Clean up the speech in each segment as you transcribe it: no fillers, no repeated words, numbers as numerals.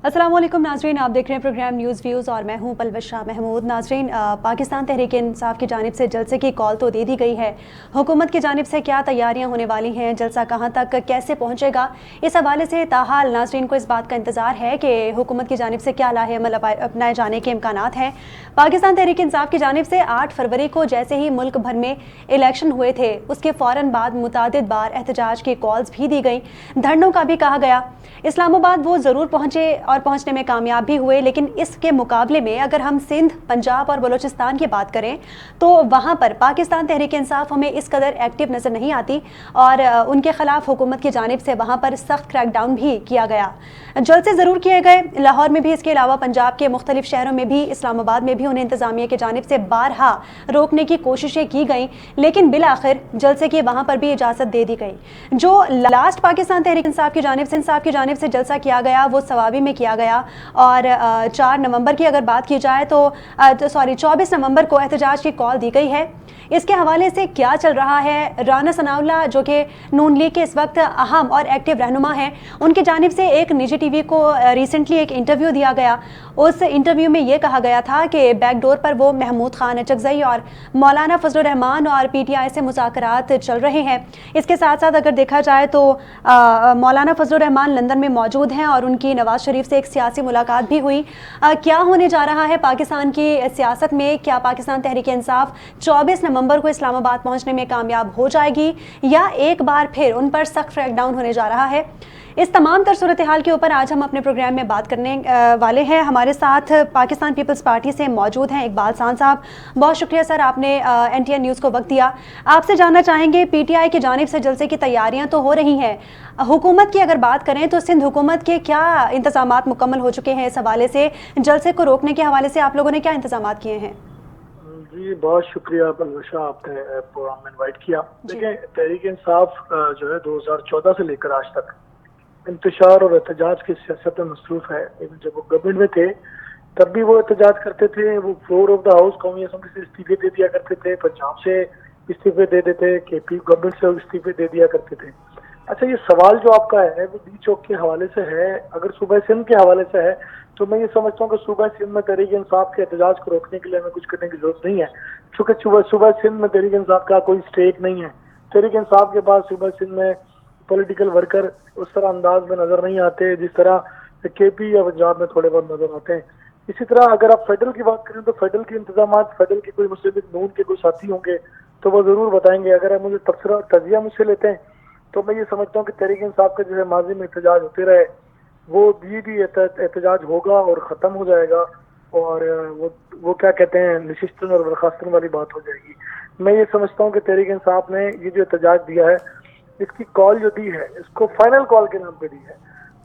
अस्सलाम वालेकुम नाजरीन, आप देख रहे हैं प्रोग्राम न्यूज़ व्यूज़ और मैं हूं पलवश शाह महमूद। नाजरीन, पाकिस्तान तहरीक इंसाफ की जानिब से जलसे की कॉल तो दे दी गई है। हुकूमत की जानिब से क्या तैयारियां होने वाली हैं, जलसा कहां तक कैसे पहुंचेगा, इस हवाले से ताहाल नाजरीन को इस बात का इंतज़ार है कि हुकूमत की जानिब से क्या लाहे अमल अपनाए जाने के इम्कानात हैं। पाकिस्तान तहरीक इंसाफ की जानिब से 8 फरवरी को जैसे ही मुल्क भर में इलेक्शन हुए थे, उसके फ़ौरन बाद मुतादिद बार एहतजाज की कॉल्स भी दी गई, धरनों का भी कहा गया। इस्लामाबाद वो ज़रूर पहुँचे और पहुँचने में कामयाब भी हुए, लेकिन इसके मुकाबले में अगर हम सिंध, पंजाब और बलूचिस्तान की बात करें तो वहाँ पर पाकिस्तान तहरीक इंसाफ हमें इस कदर एक्टिव नज़र नहीं आती और उनके खिलाफ हुकूमत की जानिब से वहाँ पर सख्त क्रैकडाउन भी किया गया। जलसे ज़रूर किए गए लाहौर में भी, इसके अलावा पंजाब के मुख्तलिफ शहरों में भी, इस्लामाबाद में भी उन्हें इंतज़ामिया की जानिब से बारहा रोकने की कोशिशें की गई, लेकिन बिल आखिर जलसे की वहाँ पर भी इजाज़त दे दी गई। जो लास्ट पाकिस्तान तहरीक इंसाफ की जानिब से जलसा किया गया वो सवाबी में किया गया और 4 नवंबर की अगर बात की जाए तो 24 नवंबर को एहतजाज की कॉल दी गई है। इसके हवाले से क्या चल रहा है, राना सनाउल्लाह जो कि नून लीग के इस वक्त अहम और एक्टिव रहनुमा हैं, उनकी जानिब से एक निजी टीवी को रिसेंटली एक इंटरव्यू दिया गया। उस इंटरव्यू में ये कहा गया था कि बैकडोर पर वो महमूद खान अचकजई और मौलाना फजलुर रहमान और PTI से मुज़ाकरात चल रहे हैं। इसके साथ साथ अगर देखा जाए तो मौलाना फजलुर रहमान लंदन में मौजूद हैं और उनकी नवाज शरीफ से एक सियासी मुलाकात भी हुई। क्या होने जा रहा है पाकिस्तान की सियासत में? क्या पाकिस्तान तहरीक इंसाफ 24 नवंबर को इस्लामाबाद पहुंचने में कामयाब हो जाएगी या एक बार फिर उन पर सख्त क्रैकडाउन होने जा रहा है? इस तमाम तर सूरत हाल के ऊपर आज हम अपने प्रोग्राम में बात करने वाले हैं। हमारे साथ पाकिस्तान पीपल्स पार्टी से मौजूद हैं इकबाल सान साहब। बहुत शुक्रिया सर, आपने NTN न्यूज़ को वक्त दिया। आपसे जानना चाहेंगे, PTI की जानिब से जलसे की तैयारियां तो हो रही हैं, हुकूमत की अगर बात करें तो सिंध हुकूमत के क्या इंतजामात मुकम्मल हो चुके हैं? इस हवाले से जलसे को रोकने के हवाले से आप लोगों ने क्या इंतजामात किए हैं? जी बहुत शुक्रिया पलवशा, आपने प्रोग्राम में इनवाइट किया। देखिए, तहरीक इंसाफ जो है 2014 से लेकर आज तक इंतशार और एहतजाज की सियासत में मसरूफ है। जब वो गवर्नमेंट में थे तब भी वो एहतजाज करते थे, वो फ्लोर ऑफ द हाउस कौमी असम्बली से इस्तीफे दे दिया करते थे, पंजाब से इस्तीफे दे देते, KP गवर्नमेंट से इस्तीफे दे दिया करते थे। अच्छा, ये सवाल जो आपका है वो डी चौक के हवाले से है। अगर सूबा सिंध के हवाले से है तो मैं ये समझता हूँ कि सूबा सिंध में तहरीक इंसाफ के एहतजाज को रोकने के लिए हमें कुछ करने की जरूरत नहीं है, क्योंकि सूबा सिंध में तहरीक इंसाफ का कोई स्टेक नहीं है। तहरीक इंसाफ के पास सूबा सिंध में पॉलिटिकल वर्कर उस तरह अंदाज में नजर नहीं आते जिस तरह KP या पंजाब में थोड़े बहुत नजर आते हैं। इसी तरह अगर आप फेडरल की बात करें तो फेडरल के इंतजाम, फेडरल के कोई मुस्लिम लीग नून के कोई साथी होंगे तो वो जरूर बताएंगे। अगर आप मुझे तबसरा तजिया मुझसे लेते हैं तो मैं ये समझता हूँ कि तहरीक इंसाफ का जो है माजी में एहतजाज होते रहे, वो भी एहतजाज होगा और ख़त्म हो जाएगा और वो क्या कहते हैं, नशिस्तन और बर्खास्तन वाली बात हो जाएगी। मैं ये समझता हूँ कि तहरीक इंसाफ ने ये जो एहतजाज दिया है, इसकी कॉल जो दी है, इसको फाइनल कॉल के नाम पे दी है।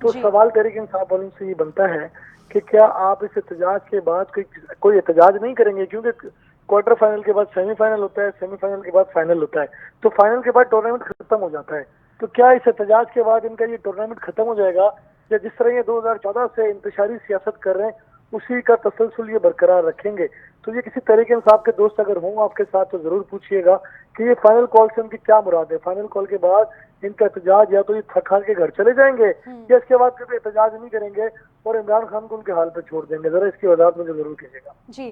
तो सवाल तहरीक इंसाफ वालों से ये बनता है कि क्या आप इस एहतजाज के बाद कोई एहतजाज नहीं करेंगे, क्योंकि क्वार्टर फाइनल के बाद सेमीफाइनल होता है, सेमीफाइनल के बाद फाइनल होता है, तो फाइनल के बाद टूर्नामेंट खत्म हो जाता है। तो क्या इस एहतजाज के बाद इनका ये टूर्नामेंट खत्म हो जाएगा, या जिस तरह ये 2014 से इंतशारी सियासत कर रहे हैं उसी का तसलसल ये बरकरार रखेंगे? तो ये किसी तहरीक इंसाफ के दोस्त अगर हों आपके साथ तो जरूर पूछिएगा कि ये फाइनल कॉल से उनकी क्या मुराद है। फाइनल कॉल के बाद इनका एहतजाज या तो ये थक हार के घर चले जाएंगे या इसके बाद कभी एहतजाज नहीं करेंगे और इमरान खान को उनके हाल पर छोड़ देंगे। जरा इसकी वजाहत मुझे जरूर कीजिएगा। जी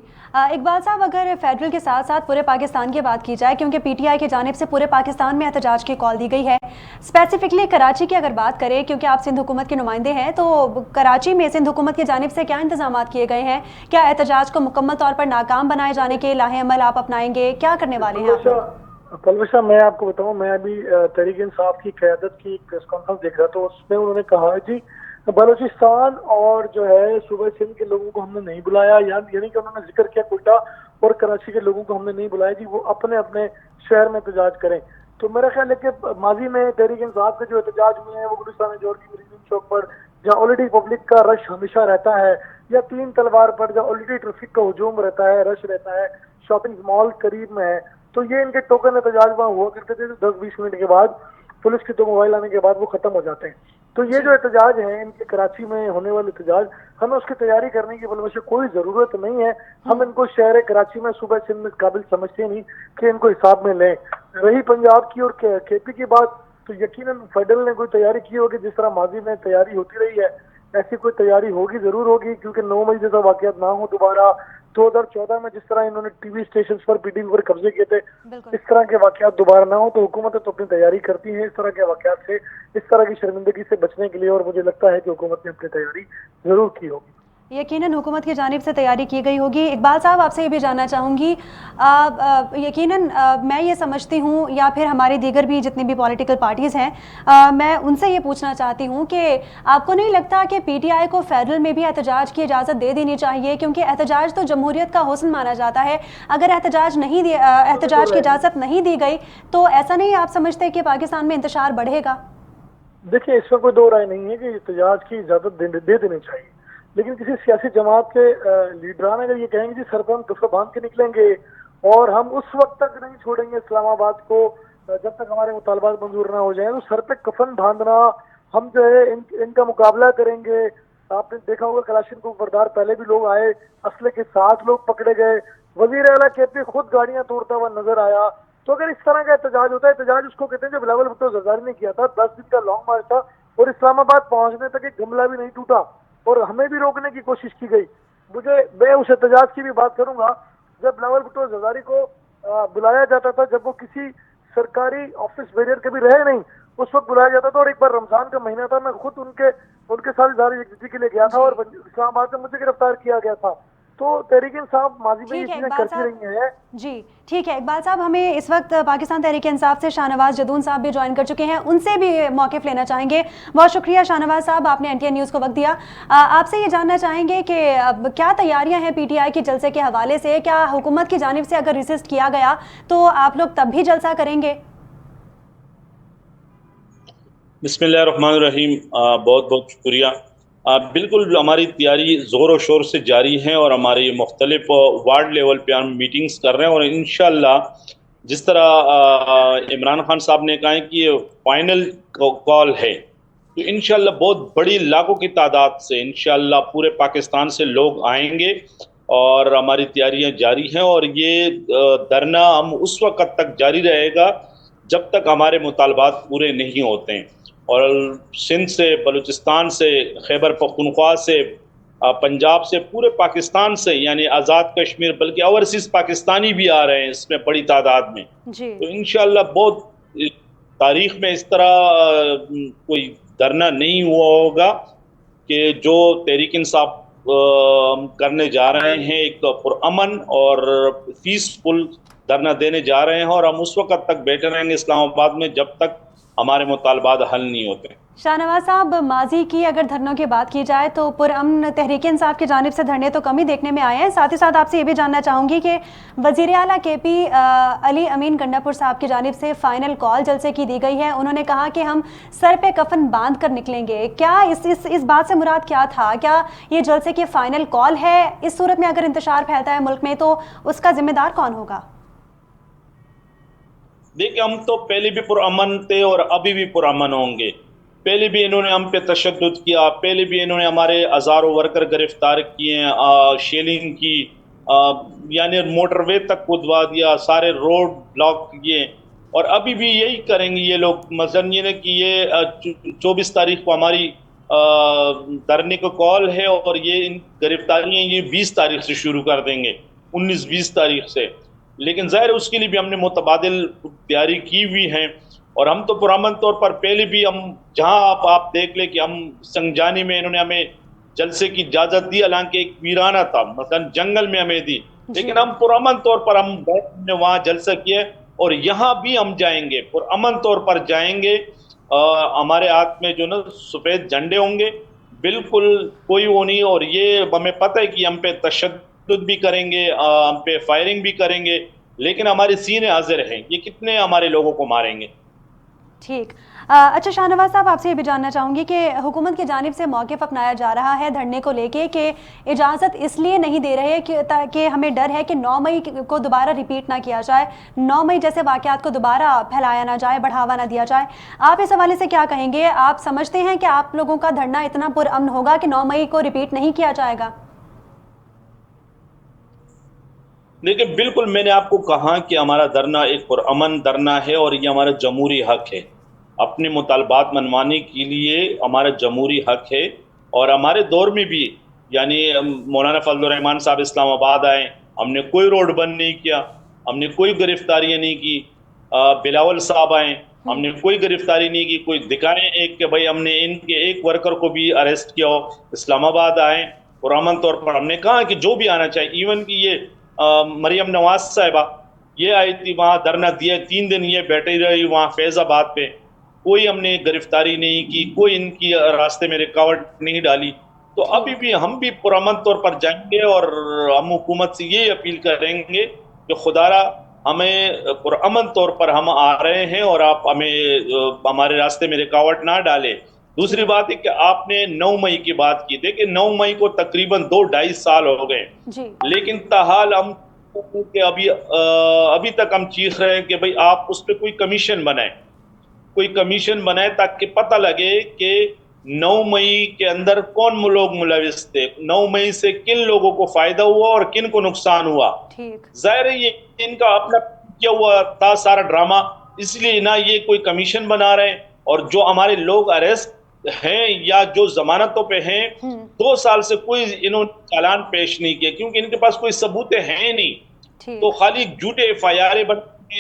इकबाल साहब, अगर फेडरल के साथ साथ पूरे पाकिस्तान की बात की जाए, क्योंकि PTI की जानिब से पूरे पाकिस्तान में एहतजाज की कॉल दी गई है, स्पेसिफिकली कराची की अगर बात करें, क्योंकि आप सिंध हुकूमत के नुमाइंदे हैं, तो कराची में सिंध हुकूमत की जानिब से क्या इंतजाम किए गए हैं? क्या एहतजाज को मुकम्मल तौर पर नाकाम बनाए जाने के लाहे अमल आप अपनाएंगे? क्या करने वाले हैं पलवशा, मैं आपको बताऊं, मैं अभी तहरीक इंसाफ की क़यादत की प्रेस कॉन्फ्रेंस देख रहा था, उसमें उन्होंने कहा जी बलूचिस्तान और जो है सूबे सिंध के लोगों को हमने नहीं बुलाया, यानी कि उन्होंने जिक्र किया कोयटा और कराची के लोगों को हमने नहीं बुलाया जी, वो अपने अपने शहर में एहतजाज करें। तो मेरा ख्याल है कि माजी में तहरीक इंसाफ के जो एहतजाज हुए हैं वो गुलिस्तान जोर की मरीन चौक पर, जहाँ ऑलरेडी पब्लिक का रश हमेशा रहता है, या 3 तलवार पर जहाँ ऑलरेडी ट्रैफिक का हुजूम रहता है, रश रहता है, शॉपिंग मॉल करीब में है, तो ये इनके टोकन एहतजाज वहाँ हुआ करते थे। 10-20 मिनट के बाद पुलिस के 2 मोबाइल आने के बाद वो खत्म हो जाते हैं। तो ये जो एहतजाज है, इनके कराची में होने वाले एहतजाज, हमें उसकी तैयारी करने की बल्कि कोई जरूरत नहीं है। हम इनको शहर कराची में सूबा सिंध में काबिल समझते नहीं कि इनको हिसाब में लें। रही पंजाब की और KP की बात, तो यकीनन फेडरल ने कोई तैयारी की होगी जिस तरह माजी में तैयारी होती रही है। ऐसी कोई तैयारी होगी, जरूर होगी, क्योंकि 9 मई जैसा वाकयात ना हो दोबारा। 2014 में जिस तरह इन्होंने टीवी स्टेशन पर पीटीवी पर कब्जे किए थे, बिल्कुल। इस तरह के वाकयात दोबारा ना हो, तो हुकूमतें तो अपनी तैयारी करती हैं इस तरह के वाकयात से, इस तरह की शर्मिंदगी से बचने के लिए, और मुझे लगता है कि हुकूमत ने अपनी तैयारी जरूर की होगी। यकीनन हुकूमत की जानिब से तैयारी की गई होगी। इकबाल साहब, आपसे ये भी जानना चाहूँगी, यकीनन मैं ये समझती हूँ, या फिर हमारी दीगर भी जितनी भी पॉलिटिकल पार्टीज़ हैं, मैं उनसे ये पूछना चाहती हूँ कि आपको नहीं लगता कि पीटीआई को फेडरल में भी एहतजाज की इजाज़त दे देनी चाहिए, क्योंकि एहतजाज तो जमहूरियत का हुस्न माना जाता है। अगर एहतजाज की इजाज़त नहीं दी गई तो ऐसा नहीं आप समझते कि पाकिस्तान में इंतशार बढ़ेगा? देखिए, इसमें कोई दो राय नहीं है कि एहतजाज की इजाजत दे देनी चाहिए, लेकिन किसी सियासी जमात के लीडरान अगर ये कहेंगे जी सर पे हम दुफ्फा बांध के निकलेंगे और हम उस वक्त तक नहीं छोड़ेंगे इस्लामाबाद को जब तक हमारे मुतालबात मंजूर ना हो जाए, तो सर पे कफन बांधना, हम जो है इनका मुकाबला करेंगे। आपने देखा होगा कलाशिनकोव बरदार पहले भी लोग आए, असले के साथ लोग पकड़े गए, वजीर आला केपी खुद गाड़ियां तोड़ता हुआ नजर आया। तो अगर इस तरह का एहतजाज होता है, एहतजाज उसको कहते हैं जब बिलावल भुट्टो जरदारी ने किया था, 10 दिन का लॉन्ग मार्च था और इस्लामाबाद पहुंचने तक एक गमला भी नहीं टूटा और हमें भी रोकने की कोशिश की गई। मैं उस एहतजाज की भी बात करूंगा जब बिलावल भुट्टो जरदारी को बुलाया जाता था, जब वो किसी सरकारी ऑफिस बेरियर कभी रहे नहीं, उस वक्त बुलाया जाता था। और एक बार रमजान का महीना था, मैं खुद उनके साथ इजहार यकजहती के लिए गया था और इस्लामाबाद में मुझे गिरफ्तार किया गया था। तो तहरीक-ए-इंसाफ माजी में ये चीजें करती रही हैं। जी ठीक है इकबाल साहब, हमें इस वक्त पाकिस्तान तहरीक-ए-इंसाफ से शाहनवाज जदून साहब भी ज्वाइन कर चुके हैं, उनसे भी मौक़िफ़ लेना चाहेंगे। बहुत शुक्रिया शाहनवाज साहब, आपने एनटीएन न्यूज़ को वक्त दिया। आपसे ये जानना चाहेंगे कि क्या तैयारियां हैं पीटीआई के जलसे के हवाले से? क्या हुकूमत की जानिब से अगर रिसिस्ट किया गया तो आप लोग तब भी जलसा करेंगे? बिस्मिल्लाहिर्रहमानिर्रहीम, बहुत बहुत शुक्रिया। बिल्कुल हमारी तैयारी ज़ोर और शोर से जारी है और हमारी मुख्तलिफ वार्ड लेवल पे हम मीटिंग्स कर रहे हैं और इंशाअल्लाह जिस तरह इमरान खान साहब ने कहा है कि ये फाइनल कॉल है, तो इंशाअल्लाह बहुत बड़ी लाखों की तादाद से इंशाअल्लाह पूरे पाकिस्तान से लोग आएंगे और हमारी तैयारियां जारी हैं। और ये धरना हम उस वक़्त तक जारी रहेगा जब तक हमारे मुतालबात पूरे नहीं होते हैं। और सिंध से, बलूचिस्तान से, खैबर पख्तूनख्वा से, पंजाब से, पूरे पाकिस्तान से, यानी आज़ाद कश्मीर, बल्कि ओवरसीज़ पाकिस्तानी भी आ रहे हैं इसमें बड़ी तादाद में। तो इंशाअल्लाह बहुत तारीख़ में इस तरह कोई धरना नहीं हुआ होगा कि जो तहरीक-ए-इंसाफ करने जा रहे हैं, एक पुरअमन और पीसफुल धरना देने जा रहे हैं और हम उस वक़्त तक बैठे रहेंगे इस्लामाबाद में जब तक हमारे मुतालबात हल नहीं होते। शाहनवाज साहब, माजी की अगर धरनों की बात की जाए तो पुरअमन तहरीक-ए-इंसाफ की जानिब से धरने तो कम ही देखने में आए हैं। साथ ही साथ आपसे ये भी जानना चाहूँगी कि वज़ीर आला केपी अली अमीन गंडापुर साहब की जानिब से फ़ाइनल कॉल जलसे की दी गई है। उन्होंने कहा कि हम सर पे कफन बांध कर निकलेंगे। क्या इस बात से मुराद क्या था? क्या ये जलसे की फ़ाइनल कॉल है? इस सूरत में अगर इंतशार फैलता है मुल्क में तो उसका जिम्मेदार कौन होगा? देखिए, हम तो पहले भी पुरअमन थे और अभी भी पुरअमन होंगे। पहले भी इन्होंने हम पे तशद्दुद किया, पहले भी इन्होंने हमारे हज़ारों वर्कर गिरफ्तार किए, शेलिंग की, यानी मोटरवे तक कूदवा दिया, सारे रोड ब्लॉक किए और अभी भी यही करेंगे ये लोग। मसलन ये कि ये 24 तारीख को हमारी धरने को कॉल है और ये इन गिरफ्तारियाँ ये 20 तारीख से शुरू कर देंगे, 19-20 तारीख से। लेकिन ज़ाहिर उसके लिए भी हमने मुतबादिल तैयारी की हुई है और हम तो पुरअमन तौर पर पहले भी हम जहां आप देख लें कि हम संगजानी में इन्होंने हमें जलसे की इजाज़त दी, हालांकि एक वीराना था, मतलब जंगल में हमें दी, लेकिन हम पुरअमन तौर पर हमने वहाँ जलसा किया और यहाँ भी हम जाएंगे, पुरअमन तौर पर जाएंगे। हमारे हाथ में जो ना सफ़ेद झंडे होंगे, बिल्कुल कोई वो नहीं। और ये हमें पता है कि हम पे तशद्दुद भी करेंगे, हम पे फायरिंग भी करेंगे, लेकिन हमारे सीने हाजिर हैं। ये कितने हमारे लोगों को मारेंगे। ठीक। अच्छा शाहनवाज साहब, आपसे ये भी जानना चाहूँगी कि हुकूमत की जानिब से मौक़िफ़ अपनाया जा रहा है धरने को लेके कि इजाज़त इसलिए नहीं दे रहे कि ताकि हमें डर है कि 9 मई को दोबारा रिपीट ना किया जाए, 9 मई जैसे वाक़यात को दोबारा फैलाया ना जाए, बढ़ावा ना दिया जाए। आप इस हवाले से क्या कहेंगे? आप समझते हैं कि आप लोगों का धरना इतना पुरअमन होगा कि 9 मई को रिपीट नहीं किया जाएगा? देखिए, बिल्कुल मैंने आपको कहा कि हमारा धरना एक पुरअमन धरना है और ये हमारा जमहूरी हक है। अपने मुतालबात मनवाने के लिए हमारा जमहूरी हक है और हमारे दौर में भी यानी मौलाना फजलुर रहमान साहब इस्लामाबाद आए, हमने कोई रोड बंद नहीं किया, हमने कोई गिरफ्तारियां नहीं की। बिलावल साहब आए, हमने कोई गिरफ्तारी नहीं की। कोई दिखाएं एक कि भाई हमने इनके एक वर्कर को भी अरेस्ट किया हो। इस्लामाबाद आए पुरअमन तौर पर, हमने कहा कि जो भी आना चाहिए, इवन कि ये मरियम नवाज साहिबा ये आई थी, वहां धरना दिया, 3 दिन ये बैठी रही वहां फैजाबाद पे, कोई हमने गिरफ्तारी नहीं की, कोई इनकी रास्ते में रुकावट नहीं डाली। तो अभी भी हम भी पुरअमन तौर पर जाएंगे और हम हुकूमत से ये अपील करेंगे कि खुदारा हमें पुरअमन तौर पर हम आ रहे हैं और आप हमें हमारे रास्ते में रुकावट ना डाले। दूसरी बात है कि आपने 9 मई की बात की थी कि 9 मई को तकरीबन 2-2.5 साल हो गए, लेकिन ताहाल हम कि अभी तक हम चीख रहे हैं कि भाई आप उस पर कोई कमीशन बनाए, कोई कमीशन बनाए ताकि पता लगे कि 9 मई के अंदर कौन लोग मुलविस थे, 9 मई से किन लोगों को फायदा हुआ और किन को नुकसान हुआ। जाहिर है ये इनका अपना क्या हुआ था सारा ड्रामा, इसलिए ना ये कोई कमीशन बना रहे हैं। और जो हमारे लोग अरेस्ट हैं या जो जमानतों पे हैं, 2 साल से कोई इन्होंने चालान पेश नहीं किया क्योंकि इनके पास कोई सबूत है नहीं। तो खाली झूठे FIR बन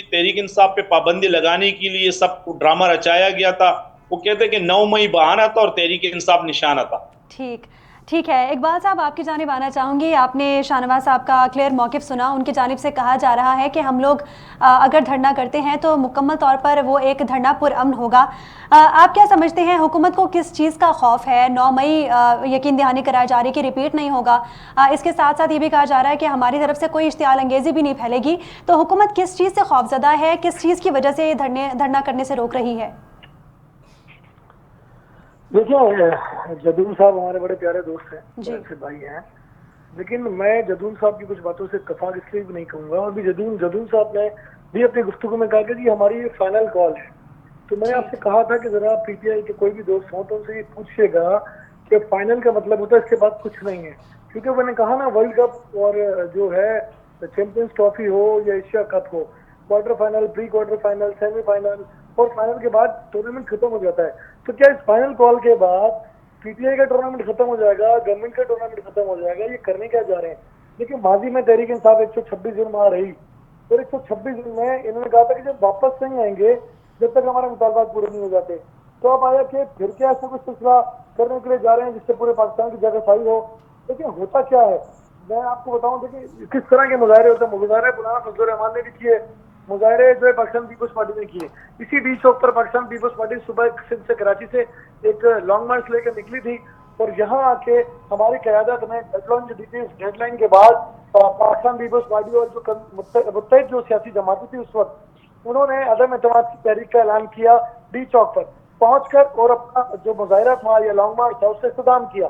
तहरीक इंसाफ पे पाबंदी लगाने के लिए सब ड्रामा रचाया गया था। वो कहते कि 9 मई बहाना था और तहरीक इंसाफ निशाना था। ठीक है। इकबाल साहब, आपकी जानिब आना चाहूँगी। आपने शाहनवाज साहब का क्लियर मौक़िफ़ सुना। उनकी जानिब से कहा जा रहा है कि हम लोग अगर धरना करते हैं तो मुकम्मल तौर पर वो एक धरना पुरअमन होगा। आप क्या समझते हैं, हुकूमत को किस चीज़ का खौफ है? 9 मई यकीन दहानी कराई जा रही कि रिपीट नहीं होगा। इसके साथ साथ ये भी कहा जा रहा है कि हमारी तरफ से कोई इश्तियाल अंगेज़ी भी नहीं फैलेगी। तो हुकूमत किस चीज़ से खौफजदा है, किस चीज़ की वजह से धरना करने से रोक रही है? देखिए, जदून साहब हमारे बड़े प्यारे दोस्त हैं, बड़े भाई हैं, लेकिन मैं जदून साहब की कुछ बातों से इत्तेफाक इसलिए भी नहीं कहूँगा। और भी जदून साहब ने भी अपनी गुफ्तगू में कहा कि जी हमारी ये फाइनल कॉल है। तो मैंने आपसे कहा था कि जरा PTI के कोई भी दोस्त हो तो उनसे ये पूछिएगा कि फाइनल का मतलब होता है इसके बाद कुछ नहीं है। क्योंकि मैंने कहा ना, वर्ल्ड कप और जो है चैंपियंस ट्रॉफी हो या एशिया कप हो, quarter final, pre quarter final, semifinal और फाइनल के बाद टूर्नामेंट खत्म हो जाता है। तो क्या इस फाइनल कॉल के बाद PTI का टूर्नामेंट खत्म हो जाएगा, गवर्नमेंट का टूर्नामेंट खत्म हो जाएगा? ये करने क्या जा रहे हैं? देखिए, माजी में तहरीक इंसाफ 126 दिन वहां रही और 126 दिन में इन्होंने कहा था कि जब वापस नहीं आएंगे जब तक हमारे मुतालबात पूरे नहीं हो जाते। तो अब आया कि फिर क्या ऐसा कुछ सिलसिला करने के लिए जा रहे हैं जिससे पूरे पाकिस्तान की जगह सही हो। देखिए, होता क्या है मैं आपको बताऊं। देखिए, किस तरह के मुजाहरे होते हैं। मुजाहरे पुराना फजलुर रहमान ने भी किए, मुजाहरे जो है पाकिस्तान पीपल्स पार्टी ने किए। इसी डी चौक पर पाकिस्तान पीपल्स पार्टी सुबह सिंध से कराची से एक लॉन्ग मार्च लेकर निकली थी और यहाँ आके हमारी क़यादत में डेडलाइन के बाद पाकिस्तान पीपल्स पार्टी और जो मुत्तहिद जो सियासी जमातें थी उस वक्त, उन्होंने अदम एतमाद की तहरीक का ऐलान किया डी चौक पर पहुंचकर और अपना जो मुजाहरा था या लॉन्ग मार्च था उससे इख्तिताम किया।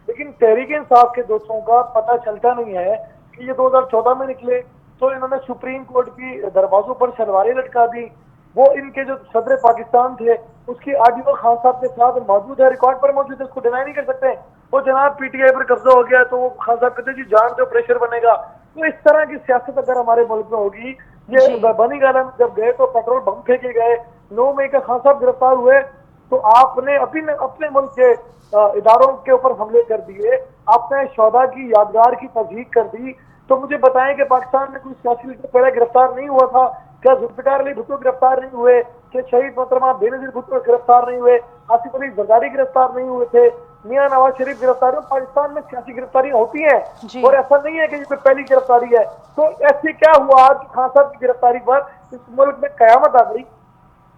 लेकिन तहरीक इंसाफ के दोस्तों का पता चलता नहीं है कि ये 2014 में निकले तो इन्होंने सुप्रीम कोर्ट की दरवाजों पर शलवारें लटका दी। वो इनके जो सदर पाकिस्तान थे उसकी ऑडियो खान साहब के साथ मौजूद है, रिकॉर्ड पर मौजूद है, उसको डिनाई नहीं कर सकते। वो जनाब PTI पर कब्जा हो गया तो वो खान साहब कहते जी जान दो, प्रेशर बनेगा। तो इस तरह की सियासत अगर हमारे मुल्क में होगी, ये बनी गार्डन जब गए तो पेट्रोल बम फेंके गए, 9 मई का खान साहब गिरफ्तार हुए तो आपने अपने मुल्क के इदारों के ऊपर हमले कर दिए, आपने शोधा की यादगार की तस्दीक कर दी। तो मुझे बताएं कि पाकिस्तान में कोई सियासी लीडर पहले गिरफ्तार नहीं हुआ था? क्या जुल्फिकार अली भुट्टो गिरफ्तार नहीं हुए? क्या शहीद मोहतरमा बेनजीर भुट्टो गिरफ्तार नहीं हुए? आसिफ अली जरदारी गिरफ्तार नहीं हुए थे? मियां नवाज शरीफ गिरफ्तार? पाकिस्तान में सियासी गिरफ्तारियां होती हैं और ऐसा नहीं है कि ये पहली गिरफ्तारी है। तो ऐसे क्या हुआ कि खान साहब की गिरफ्तारी पर इस मुल्क में कयामत आ गई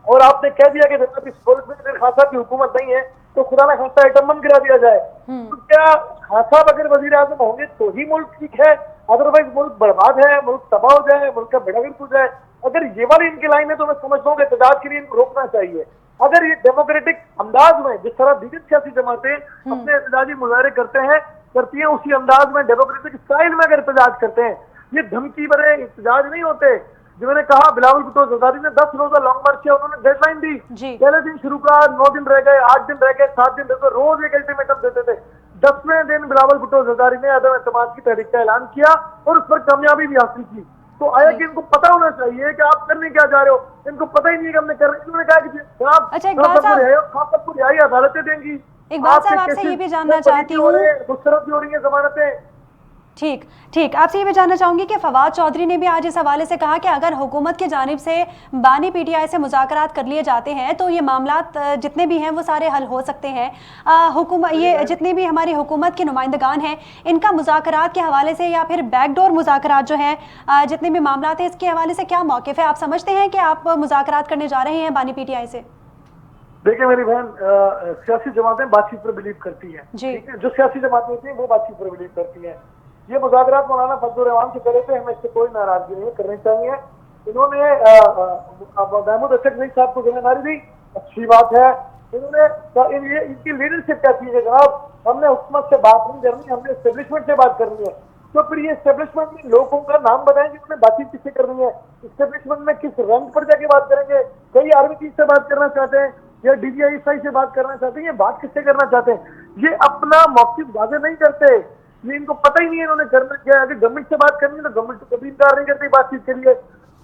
और आपने कह दिया कि जब इस मुल्क में खान साहब की हुकूमत नहीं है तो खुदा ना खासा आइटम बंद करा दिया जाए। तो क्या खान साहब अगर वजीर आजम होंगे तो ही मुल्क ठीक है? अदरवाइज मुल्क बर्बाद है, मुल्क तबाह हो जाए, मुल्क का बेड़ा गर्क हो जाए। अगर ये वाली इनकी लाइन है तो मैं समझता हूँ कि एहतजाज के लिए इनको रोकना चाहिए। अगर ये डेमोक्रेटिक अंदाज में जिस तरह दीगर सियासी जमातें अपने एहतजाजी मुजाहरे करती हैं उसी अंदाज में डेमोक्रेटिक स्टाइल में अगर एहतजाज करते हैं, ये धमकी भरे एहतजाज नहीं होते। जो मैंने कहा, बिलावल भुट्टो जरदारी ने 10 रोजा लॉन्ग मार्च किया, उन्होंने डेडलाइन दी, पहले दिन शुरू करा, 9 दिन रह गए, 8 दिन रह गए, 7 दिन रह गए, रोज एक अल्टीमेटम देते थे। 10वें दिन बिलावल भुट्टो जरदारी ने अदम एतमाद की तहरीक का ऐलान किया और उस पर कामयाबी भी हासिल की। तो आया कि इनको पता होना चाहिए कि आप करने क्या जा रहे हो। इनको पता ही नहीं है कि हमने कर रहे। इन्होंने कहा कि जनाब सबको रिहाई अदालतें देंगी, इकबाल साहब आपसे ये भी जानना चाहती हूँ, मुस्तरद भी हो रही है जमानतें। ठीक ठीक, आपसे ये भी जानना चाहूंगी कि फवाद चौधरी ने भी आज इस हवाले से कहा कि अगर हुकूमत की जानिब से बानी पीटीआई से मुज़ाकरात कर लिए जाते हैं तो ये मामलात जितने भी हैं वो सारे हल हो सकते हैं। हुकूमत, ये जितने भी हमारी हुकूमत के नुमाइंदगान हैं, इनका मुज़ाकरात के हवाले से या फिर बैकडोर मुज़ाकरात जो हैं, जितने भी मामलात हैं, इसके हवाले से क्या मौक़िफ़ है? आप समझते हैं कि आप मुज़ाकरात करने जा रहे हैं बानी पीटीआई से? देखिए मेरी बहन, सियासी जमातें बातचीत पर बिलीव करती हैं, ठीक है, जो सियासी जमातें होती हैं वो बातचीत पर बिलीव करती हैं। ये मुज़ाकरात मौलाना फजलुर रहमान से करे थे, हमें इससे कोई नाराजगी नहीं करनी चाहिए। इन्होंने महमूद अशरफ नईम साहब को जिम्मेदारी दी, अच्छी बात है। इन्होंने इनकी लीडरशिप क्या थी जनाब, हमने हुकूमत से बात नहीं करनी, हमने एस्टेब्लिशमेंट से बात करनी है। तो फिर ये एस्टेब्लिशमेंट में लोगों का नाम बताएंगे, उन्हें बातचीत किससे करनी है, एस्टेब्लिशमेंट में किस रंग पर जाके बात करेंगे? कई आर्मी चीफ से बात करना चाहते हैं या DGI से बात करना चाहते हैं, ये बात किससे करना चाहते हैं? ये अपना मौक़िफ़ वाज़ेह नहीं करते, ये इनको पता ही नहीं है इन्होंने करना क्या है। अगर गवर्नमेंट से बात करनी है तो गवर्नमेंट तो कभी इनकार नहीं करती बातचीत के लिए।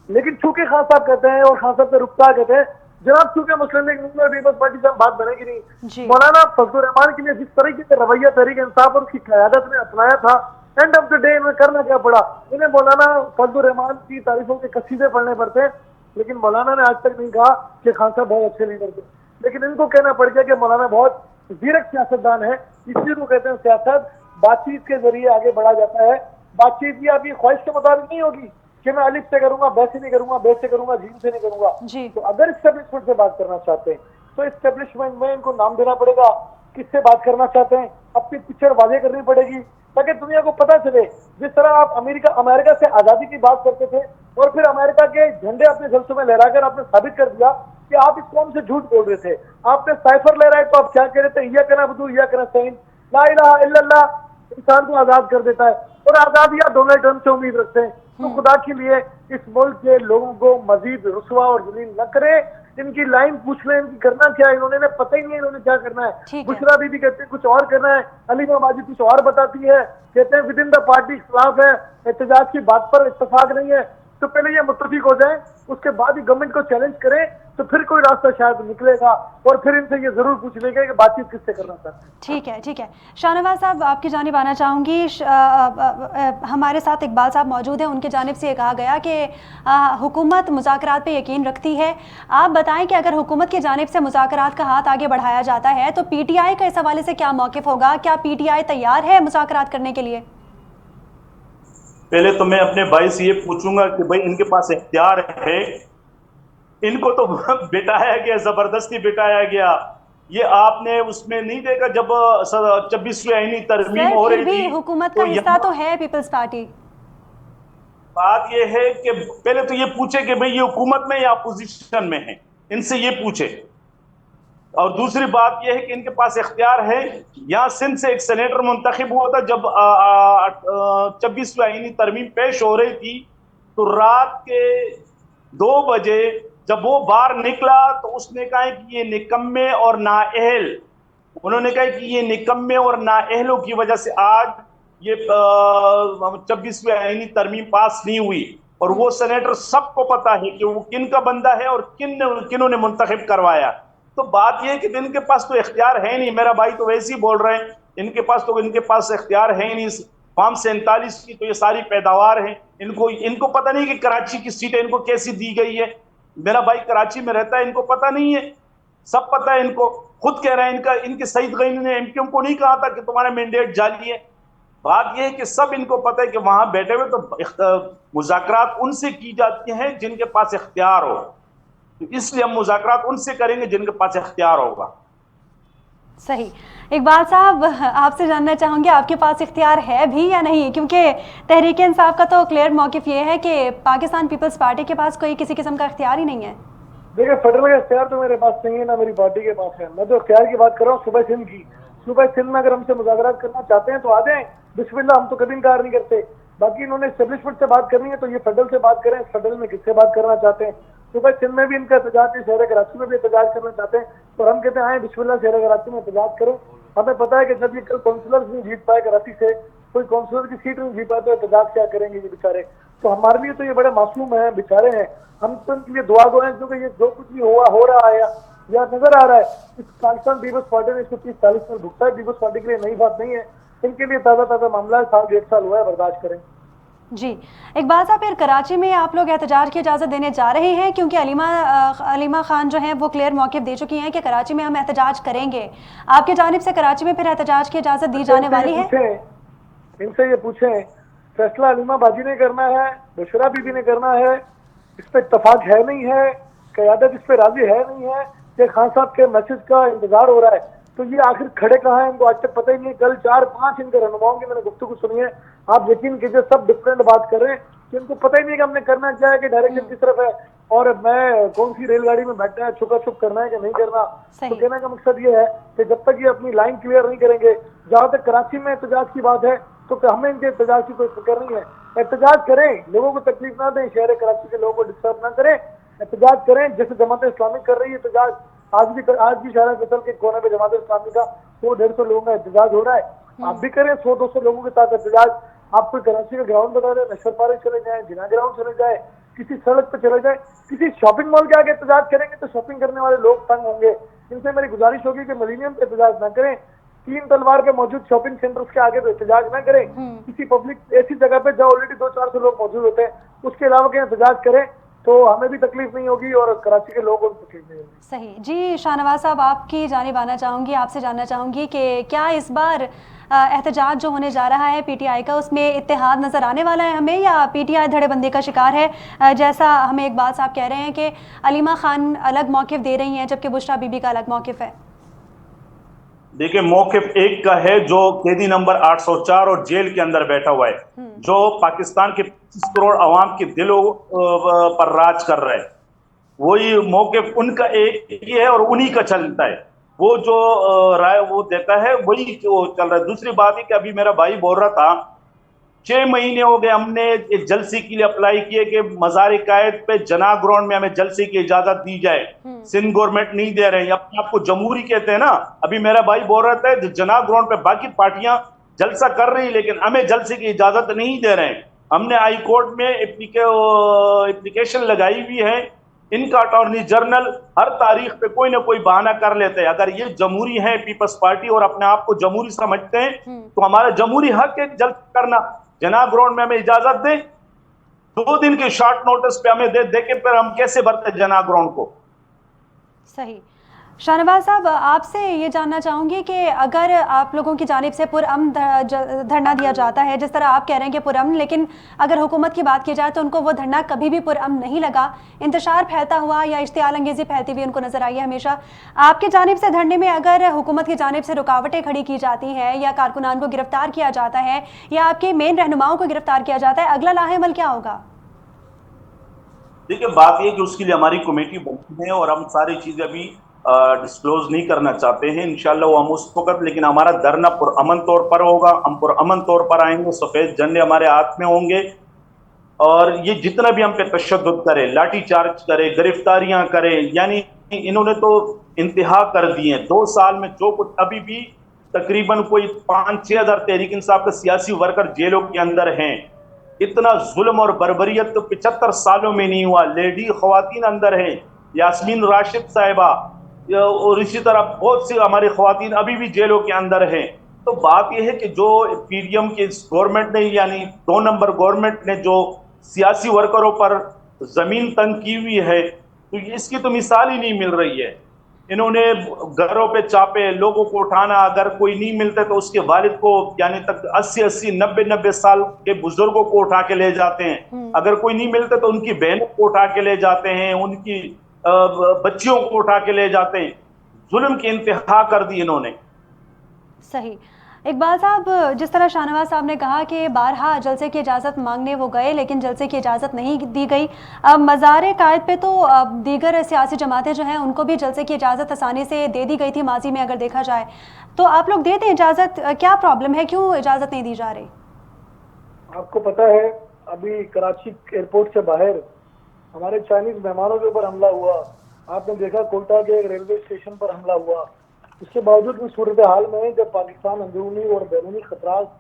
लेकिन चूंकि खान साहब कहते हैं और खान साहब से रुखसार कहते हैं, जनाब चूंकि मुस्लिम लीग नून और पीपल्स पार्टी से बात बनेगी नहीं। मौलाना फजलुर रहमान के लिए जिस तरीके से रवैया तहरीक इंसाफ और उसकी क़यादत ने अपनाया था, एंड ऑफ द डे इन्हें करना क्या पड़ा? इन्हें मौलाना फजलुर रहमान की तारीफों के कसीदे पढ़ने पड़ते हैं, लेकिन मौलाना ने आज तक नहीं कहा कि खान साहब बहुत अच्छे लीडर थे। लेकिन इनको कहना पड़ गया कि मौलाना बहुत ज़ीरक सियासतदान है। इसलिए वो कहते हैं सियासत बातचीत के जरिए आगे बढ़ा जाता है। बातचीत भी आपकी ख्वाहिश के मुताबिक नहीं होगी कि मैं अलिफ से करूंगा, बै से नहीं करूंगा, बे से करूंगा, जीन से नहीं करूंगा। तो अगर एस्टेब्लिशमेंट से बात करना चाहते हैं तो एस्टेब्लिशमेंट में इनको नाम देना पड़ेगा, किससे बात करना चाहते हैं, अपनी पिक्चर वाज़ेह करनी पड़ेगी ताकि दुनिया को पता चले। जिस तरह आप अमेरिका से आज़ादी की बात करते थे और फिर अमेरिका के झंडे अपने जलसों में लहराकर आपने साबित कर दिया कि आप इस कौम से झूठ बोल रहे थे। आपने साइफर लहराए तो आप क्या कह रहे थे? इय्याक नअबुदु व इय्याक नस्तईन, ला इलाहा इल्लल्लाह इंसान को आजाद कर देता है। और आजादियां डोनाल्ड ट्रंप से उम्मीद रखते हैं। तो खुदा के लिए इस मुल्क के लोगों को मजीद रुसवा और जलील न करे। इनकी लाइन पूछ लें, इनकी करना क्या है, इन्होंने पता ही नहीं है इन्होंने क्या करना है। बुशरा बीबी कहते हैं कुछ और करना है, अलीमा बाजी कुछ और बताती है, कहते हैं विद इन द पार्टी खिलाफ है, एहतजाज की बात पर इत्तेफाक नहीं है। तो पहले ये मुत्तफिक हो जाए, उसके बाद ही गवर्नमेंट को चैलेंज करें, तो फिर कोई रास्ता शायद निकलेगा। और फिर इनसे ये जरूर पूछ लेंगे कि बातचीत किससे करना चाहते हैं। ठीक है, ठीक है। शाहनवाज साहब, आपकी जानिब आना चाहूँगी। हमारे साथ इकबाल साहब मौजूद हैं, उनकी जानिब से ये कहा गया कि हुकूमत मुज़ाकरात पे यकीन रखती है। आप बताएं कि अगर हुकूमत की जानिब से मुज़ाकरात का हाथ आगे बढ़ाया जाता है तो PTI का इस हवाले से क्या मौक़िफ़ होगा? क्या PTI तैयार है मुज़ाकरात करने के लिए? पहले तो मैं अपने भाई से ये पूछूंगा कि भाई इनके पास इख्तियार है, इनको तो बिठाया गया, जबरदस्ती बिठाया गया। ये आपने उसमें नहीं देखा जब 26वीं आईनी तरमीम हो रही थी, हुकूमत का हिस्सा तो है पीपल्स पार्टी। बात ये है कि पहले तो ये पूछे कि भाई ये हुकूमत में या अपोजिशन में है, इनसे ये पूछे। और दूसरी बात यह है कि इनके पास इख्तियार है। यहाँ सिंध से एक सेनेटर मुंतखब हुआ था जब 26वीं आईनी तरमीम पेश हो रही थी, तो रात के 2 बजे जब वो बाहर निकला तो उसने कहा कि ये निकम्मे और नाअहल, उन्होंने कहा कि ये निकम्मे और नाअहलों की वजह से आज ये 26वीं आईनी तरमीम पास नहीं हुई। और वो सेनेटर सबको पता है कि वो किन का बंदा है और किन्होंने मुंतखब करवाया। तो बात यह है कि इनके पास तो इख्तियार है नहीं। मेरा भाई तो वैसे ही बोल रहे हैं, इनके पास इख्तियार है ही नहीं। फार्म 47 की तो ये सारी पैदावार है। इनको पता नहीं कि कराची की सीट इनको कैसी दी गई है। मेरा भाई कराची में रहता है, इनको पता नहीं है, सब पता है इनको। खुद कह रहे हैं इनके सईद गनी ने MQM को नहीं कहा था कि तुम्हारा मैंडेट जाली है। बात यह है कि सब इनको पता है कि वहां बैठे हुए तो मुज़ाकरात उनसे की जाती हैं जिनके पास इख्तियार हो। इसलिए हम मुज़ाकरात उनसे करेंगे जिनके पास इख्तियार होगा। सही। इकबाल साहब, आपसे जानना चाहूँगी आपके पास इख्तियार है भी या नहीं? क्योंकि तहरीक इंसाफ का तो क्लियर मौक़िफ़ ये है कि पाकिस्तान पीपल्स पार्टी के पास कोई किसी किस्म का इख्तियार ही नहीं है। देखिए, फेडरल का इख्तियार तो मेरे पास नहीं है, ना मेरी पार्टी के पास है। मैं तो इख्तियार की बात कर रहा हूँ सूबा सिंध की। सूबा सिंध में अगर हमसे मुज़ाकरात करना चाहते हैं तो आ जाएं, बिस्मिल्लाह, हम तो कभी इनकार नहीं करते। बाकी इन्होंने एस्टेब्लिशमेंट से बात करनी है तो ये फेडरल से बात करें, फेडरल में किससे बात करना चाहते हैं। सूबा सिंध में भी इनका एहतजाज है, शहर कराची में भी एहतजाज करना चाहते हैं, तो हम कहते हैं आए बिस्मिल्लाह शहर कराची में एहतजाज करें। हमें पता है कि जब ये कल काउंसलर नहीं जीत पाए कराची से, कोई काउंसलर की सीट नहीं जीत पाए तो एहतजाज क्या करेंगे ये बेचारे। तो हमारे लिए तो ये बड़े मासूम हैं, बेचारे हैं, हम तो इनके लिए दुआ गो हैं, क्योंकि ये जो कुछ भी हो रहा है या नजर आ रहा है, इस पाकिस्तान पीपल्स पार्टी ने इसको 30-40 साल भुगता है। पीपल्स पार्टी के लिए नई बात नहीं है, इनके लिए ताज़ा ताज़ा मामला है, 1.5 साल हुआ है, बर्दाश्त करें। जी, इकबाल साहब, फिर कराची में आप लोग एहतजाज की इजाज़त देने जा रहे हैं, क्योंकि अलीमा खान जो हैं वो क्लियर मौक़िफ़ दे चुकी हैं कि कराची में हम एहतजाज करेंगे। आपकी जानिब से कराची में फिर एहतजाज की इजाज़त दी जाने वाली है? इनसे ये पूछें, फैसला अलीमा बाजी ने करना है, बुशरा बीबी ने करना है, इस पर इत्तफाक है नहीं है, क़यादत इस पर राजी है नहीं है, कि खान साहब के मैसेज का इंतजार हो रहा है, तो ये आखिर खड़े कहाँ हैं, इनको आज तक पता ही नहीं। कल 4-5 इनके रहनुमाओं की मैंने गुफ्तगू सुनी है, आप यकीन कीजिए सब डिफरेंट बात कर रहे हैं कि इनको पता ही नहीं कि हमने करना क्या है, कि डायरेक्शन किस तरफ है, और मैं कौन सी रेलगाड़ी में बैठना है, छुपा छुप करना है कि नहीं करना। तो कहने का मकसद ये है कि जब तक ये अपनी लाइन क्लियर नहीं करेंगे, जहाँ तक कराची में एहतजाज की बात है, तो हमें इनके एहतजाज की कोई फिक्र नहीं है। एहतजाज करें, लोगों को तकलीफ ना दें, शहर कराची के लोगों को डिस्टर्ब ना करें, एहतजाज करें जैसे जमात इस्लामी कर रही है एहतजाज। आज भी शहर फैसल के कोने पे जमात इस्लामी का 100-150 लोगों का एहतजाज हो रहा है। आप भी करें 100-200 लोगों के साथ एहतजाज। आप कोई कराची का ग्राउंड बता दें, नशर पार्क चले जाए, जिना ग्राउंड चले जाए, किसी सड़क पे चले जाए, किसी शॉपिंग मॉल के आगे एहतजाज करेंगे तो शॉपिंग करने वाले लोग तंग होंगे। इनसे मेरी गुजारिश होगी कि मिलेनियम पे एहतजाज ना करें, 3 तलवार के मौजूद शॉपिंग सेंटर्स के आगे तो एहतजाज ना करें, किसी पब्लिक ऐसी जगह पे जहाँ ऑलरेडी 200-400 लोग मौजूद होते हैं उसके अलावा कहीं एहतजाज करें, तो हमें भी तकलीफ नहीं होगी और कराची के लोगों को भी तकलीफ नहीं होगी। सही जी। शाहनवाज साहब, आपकी जानिब आना चाहूँगी, आपसे जानना चाहूँगी कि क्या इस बार एहतजाज जो होने जा रहा है पीटीआई का, उसमें इत्तेहाद नज़र आने वाला है हमें, या पीटीआई धड़ेबंदी का शिकार है? जैसा हमें इकबाल साहब कह रहे हैं कि अलीमा खान अलग मौक़िफ़ दे रही हैं जबकि बुशरा बीबी का अलग मौक़िफ़ है। देखिए, मौक़िफ़ एक का है जो कैदी नंबर 804 और जेल के अंदर बैठा हुआ है, जो पाकिस्तान के 25 करोड़ अवाम के दिलों पर राज कर रहा है। वही मौक़िफ़ उनका एक ही है और उन्हीं का चलता है। वो जो राय वो देता है वही जो चल रहा है। दूसरी बात है कि अभी मेरा भाई बोल रहा था, 6 महीने हो गए हमने एक जलसे के लिए अप्लाई किए कि मज़ार कायद पे जना ग्राउंड में हमें जलसे की इजाजत दी जाए। सिंध गवर्नमेंट नहीं दे रहे हैं, अपने आपको जमहूरी कहते हैं ना। अभी मेरा भाई बोल रहा था जना ग्राउंड पे बाकी पार्टियां जलसा कर रही है लेकिन हमें जलसे की इजाजत नहीं दे रहे हैं। हमने हाई कोर्ट में एप्लीकेशन लगाई हुई है। इनका अटॉर्नी जनरल हर तारीख पे कोई ना कोई बहाना कर लेते हैं। अगर ये जमहूरी है पीपल्स पार्टी और अपने आप को जमहूरी समझते हैं तो हमारा जमहूरी हक है जलसा करना। जना ग्राउंड में हमें इजाजत दें, 2 दिन के शॉर्ट नोटिस पे हमें दे के फिर हम कैसे भरते जना ग्राउंड को। सही। शाहनवाज साहब, आपसे ये जानना चाहूँगी कि अगर आप लोगों की जानिब से पुरअमन धरना दिया जाता है, जिस तरह आप कह रहे हैं कि पुरअमन, लेकिन अगर हुकूमत की बात की जाए तो उनको वो धरना कभी भी पुरअमन नहीं लगा, इंतशार फैलता हुआ या इश्तियाल अंगेज़ी फैलती हुई उनको नजर आई है हमेशा। आपकी जानिब से धरने में अगर हुकूमत की जानिब से रुकावटें खड़ी की जाती हैं या कारकुनान को गिरफ्तार किया जाता है या आपके मेन रहनुमाओं को गिरफ्तार किया जाता है, अगला लाहेमल क्या होगा? देखिए, बात यह कि उसके लिए हमारी कमेटी बनी है और हम सारी चीजें अभी डिस्क्लोज नहीं करना चाहते हैं। इंशाल्लाह वो हम उस वक्त, लेकिन हमारा धरना पुरअमन तौर पर होगा, हम पुरअमन तौर पर आएंगे, सफेद झंडे हमारे हाथ में होंगे और ये जितना भी हम पे तशद्दुद करे, लाठी चार्ज करे, गिरफ्तारियां करे, यानी इन्होंने तो इंतहा कर दी है। 2 साल में जो कुछ अभी भी तकरीबन कोई 5-6 हज़ार तहरीक इंसाफ के सियासी वर्कर जेलों के अंदर हैं। इतना जुल्म और बर्बरियत तो 75 सालों में नहीं हुआ। लेडी खवातीन अंदर हैं, यास्मीन राशिद साहिबा, और इसी तरह बहुत सी हमारी खवातीन अभी भी जेलों के अंदर हैं। तो बात यह है कि जो पीडीएम की गवर्नमेंट ने, यानी 2 नंबर गवर्नमेंट ने जो सियासी वर्करों पर जमीन तंग की हुई है, तो इसकी तो मिसाल ही नहीं मिल रही है। इन्होंने घरों पे चापे, लोगों को उठाना, अगर कोई नहीं मिलता तो उसके वालिद को, यानी तक 80-80, 90-90 साल के बुजुर्गों को उठा के ले जाते हैं। अगर कोई नहीं मिलता तो उनकी बहनों को उठा के ले जाते हैं, उनकी बच्चियों को उठा के ले जाते हैं। जुल्म की इंतहा कर दी इन्होंने। सही। इकबाल साहब, जिस तरह शाहनवाज साहब ने कहा कि बारहा जलसे की इजाज़त मांगने वो गए लेकिन जलसे की इजाज़त नहीं दी गई, अब मज़ार कायद पे तो दीगर सियासी जमातें जो हैं उनको भी जलसे की इजाज़त आसानी से दे दी गई थी माजी में, अगर देखा जाए तो आप लोग दे दें इजाज़त, क्या प्रॉब्लम है, क्यों इजाज़त नहीं दी जा रही? आपको पता है अभी कराची एयरपोर्ट से बाहर हमारे चाइनीज मेहमानों के ऊपर हमला हुआ, आपने देखा कोयटा के रेलवे स्टेशन पर हमला हुआ। इसके बावजूद भी सूरत हाल में जब पाकिस्तान अंदरूनी और बैरूनी खतरात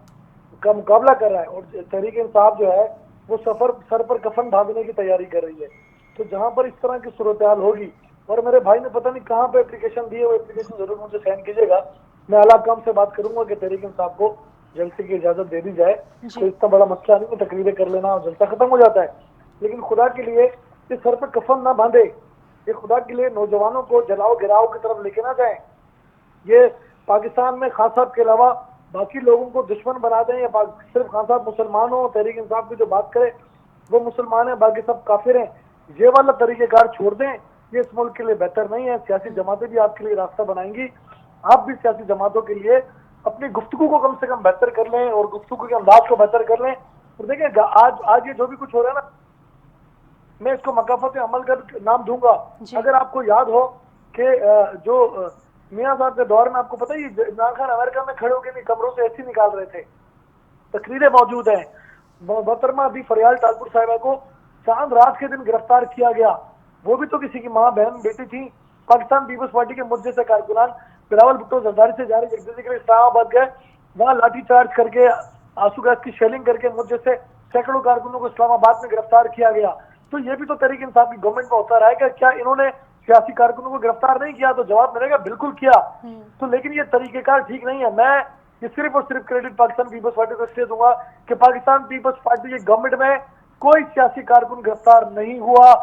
का मुकाबला कर रहा है और तहरीक इंसाफ जो है वो सर पर कफन बांधने की तैयारी कर रही है। तो जहां पर इस तरह की सूरत हाल होगी, और मेरे भाई ने पता नहीं कहाँ पे एप्लीकेशन दी है, वो एप्लीकेशन जरूर मुझे सेंड कीजिएगा। मैं आला काम से बात करूंगा कि तहरीक इंसाफ को जलसे की इजाजत दे दी जाए। तो इतना बड़ा मसला नहीं है, तकरीरें कर लेना और जलसा खत्म हो जाता है। लेकिन खुदा के लिए इस सर पर कफन ना बांधे, ये खुदा के लिए नौजवानों को जलाओ गिराओ की तरफ लेके ना जाए। ये पाकिस्तान में खान साहब के अलावा बाकी लोगों को दुश्मन बना दें, या सिर्फ खान साहब मुसलमान हो, तहरीक इंसाफ की जो बात करे वो मुसलमान है, बाकी सब काफिर हैं, ये वाला तरीकेकार छोड़ दें। ये इस मुल्क के लिए बेहतर नहीं है। सियासी जमातें भी आपके लिए रास्ता बनाएंगी, आप भी सियासी जमातों के लिए अपनी गुफ्तगू को कम से कम बेहतर कर लें और गुफ्तगू के अंदाज को बेहतर कर लें। और देखें आज ये जो भी कुछ हो रहा है ना, मैं इसको मकाफत अमल का नाम दूंगा। अगर आपको याद हो कि जो मियां साहब के दौर में, आपको पता ही इमरान खान अमेरिका में खड़े होकर कमरों से ऐसी निकाल रहे थे, तकरीरें मौजूद हैं। मोहतरमा अभी फरियाल टालपुर साहिबा को चांद रात के दिन गिरफ्तार किया गया, वो भी तो किसी की माँ बहन बेटी थी। पाकिस्तान पीपल्स पार्टी के मुद्दे से कारकुनान बिलावल भुट्टो जरदारी से जारी जगदीश के लिए इस्लामाबाद गए, वहां लाठीचार्ज करके आंसू गैस की शेलिंग करके मुद्दे से सैकड़ों कारकुनों को इस्लामाबाद में गिरफ्तार किया गया। तो ये भी तो तहरीक इंसाफ की गवर्नमेंट में होता रहा है कि क्या इन्होंने सियासी कारकुनों को गिरफ्तार नहीं किया? तो जवाब मिलेगा बिल्कुल किया। तो लेकिन ये तरीकेकार ठीक नहीं है। मैं ये सिर्फ और सिर्फ क्रेडिट पाकिस्तान पीपल्स पार्टी को इसलिए दूंगा कि पाकिस्तान पीपल्स पार्टी की गवर्नमेंट में कोई सियासी कारकुन गिरफ्तार नहीं हुआ।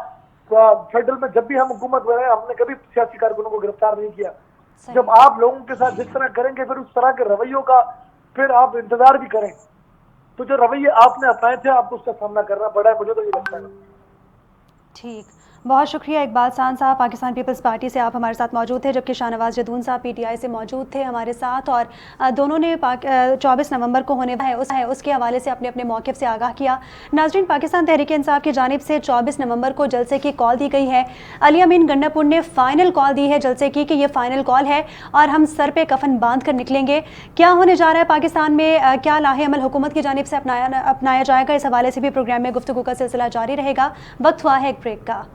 फेडरल में जब भी हम हुकूमत में रहे, हमने कभी सियासी कारकुनों को गिरफ्तार नहीं किया। जब आप लोगों के साथ जिस तरह करेंगे, फिर उस तरह के रवैयों का फिर आप इंतजार भी करें। तो जो रवैये आपने अपनाए थे, आपको उसका सामना करना पड़ा है, मुझे तो ये लगता है। ठीक, बहुत शुक्रिया इकबाल सान साहब, पाकिस्तान पीपल्स पार्टी से आप हमारे साथ मौजूद थे, जबकि शाहनवाज जदून साहब पीटीआई से मौजूद थे हमारे साथ, और दोनों ने 24 नवंबर को होने उसके हवाले से अपने अपने मौक़िफ़ से आगाह किया। नाज़रीन, पाकिस्तान तहरीक इंसाफ की जानिब से 24 नवंबर को जलसे की कॉल दी गई है। अली अमीन गंडापुर ने फ़ाइनल कॉल दी है जलसे की कि ये फ़ाइनल कॉल है और हम सर पे कफन बांध कर निकलेंगे। क्या होने जा रहा है पाकिस्तान में, क्या लाहे अमल हुकूमत की जानिब से अपनाया जाएगा, इस हवाले से भी प्रोग्राम में गुफ्तगू का सिलसिला जारी रहेगा। वक्त हुआ है एक ब्रेक का।